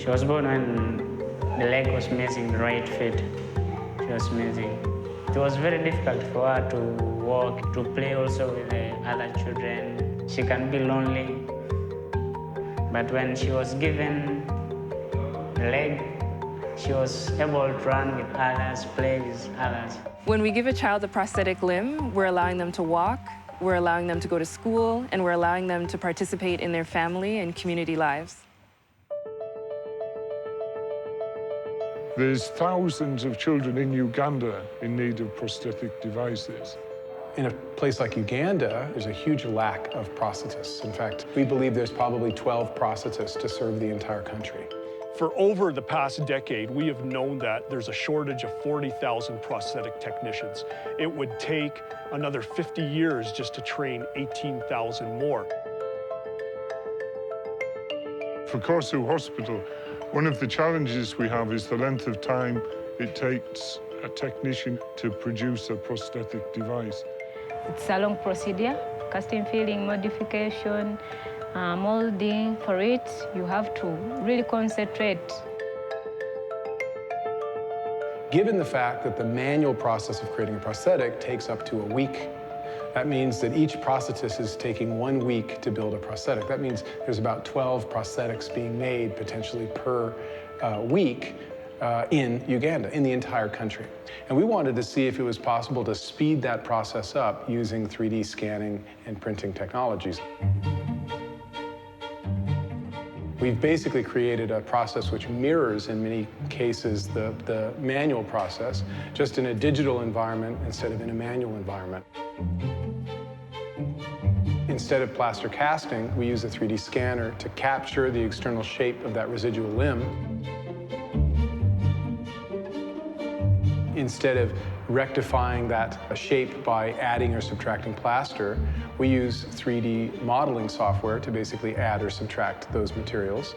She was born when the leg was missing, the right foot. She was missing. It was very difficult for her to walk, to play also with the other children. She can be lonely. But when she was given the leg, she was able to run with others, play with others. When we give a child a prosthetic limb, we're allowing them to walk, we're allowing them to go to school, and we're allowing them to participate in their family and community lives. There's thousands of children in Uganda in need of prosthetic devices. In a place like Uganda, there's a huge lack of prosthetists. In fact, we believe there's probably 12 prosthetists to serve the entire country. For over the past decade, we have known that there's a shortage of 40,000 prosthetic technicians. It would take another 50 years just to train 18,000 more. For Kosu Hospital, one of the challenges we have is the length of time it takes a technician to produce a prosthetic device. It's a long procedure, casting, filling, modification, molding. For it, you have to really concentrate. Given the fact that the manual process of creating a prosthetic takes up to a week, that means that each prosthetist is taking 1 week to build a prosthetic. That means there's about 12 prosthetics being made potentially per week in Uganda, in the entire country. And we wanted to see if it was possible to speed that process up using 3D scanning and printing technologies. We've basically created a process which mirrors, in many cases, the manual process, just in a digital environment instead of in a manual environment. Instead of plaster casting, we use a 3D scanner to capture the external shape of that residual limb. Instead of rectifying that shape by adding or subtracting plaster, we use 3D modeling software to basically add or subtract those materials.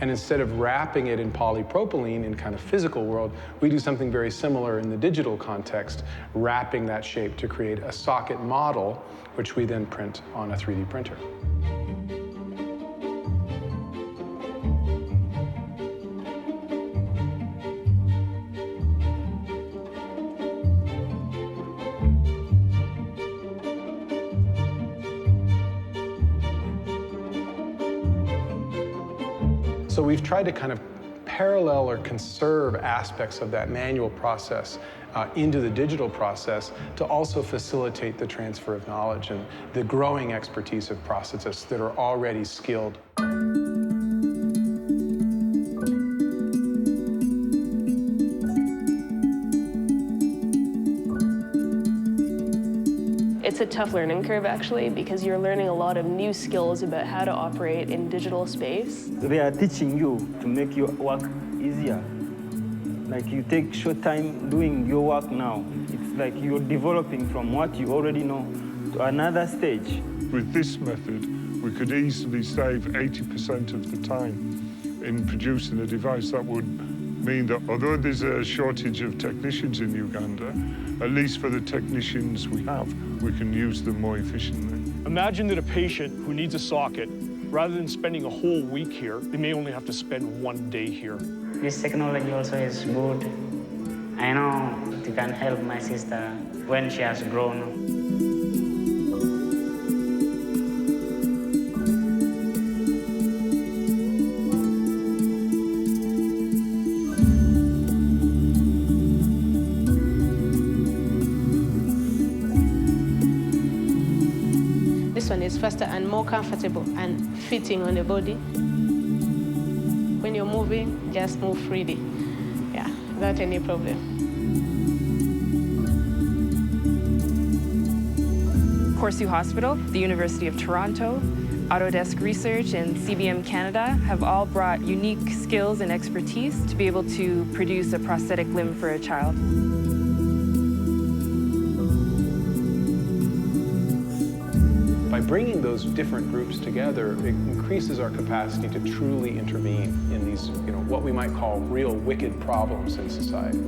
And instead of wrapping it in polypropylene in kind of physical world, we do something very similar in the digital context, wrapping that shape to create a socket model, which we then print on a 3D printer. So we've tried to kind of parallel or conserve aspects of that manual process into the digital process to also facilitate the transfer of knowledge and the growing expertise of prosthetists that are already skilled. It's a tough learning curve, actually, because you're learning a lot of new skills about how to operate in digital space. They are teaching you to make your work easier. Like you take short time doing your work now. It's like you're developing from what you already know to another stage. With this method, we could easily save 80% of the time in producing a device. That would mean that although there's a shortage of technicians in Uganda, at least for the technicians we have, we can use them more efficiently. Imagine that a patient who needs a socket, rather than spending a whole week here, they may only have to spend 1 day here. This technology also is good. I know it can help my sister when she has grown. This one is faster and more comfortable and fitting on the body. When you're moving, just move freely. Yeah, without any problem. Kosu Hospital, the University of Toronto, Autodesk Research, and CBM Canada have all brought unique skills and expertise to be able to produce a prosthetic limb for a child. By bringing those different groups together, it increases our capacity to truly intervene in these, what we might call real wicked problems in society.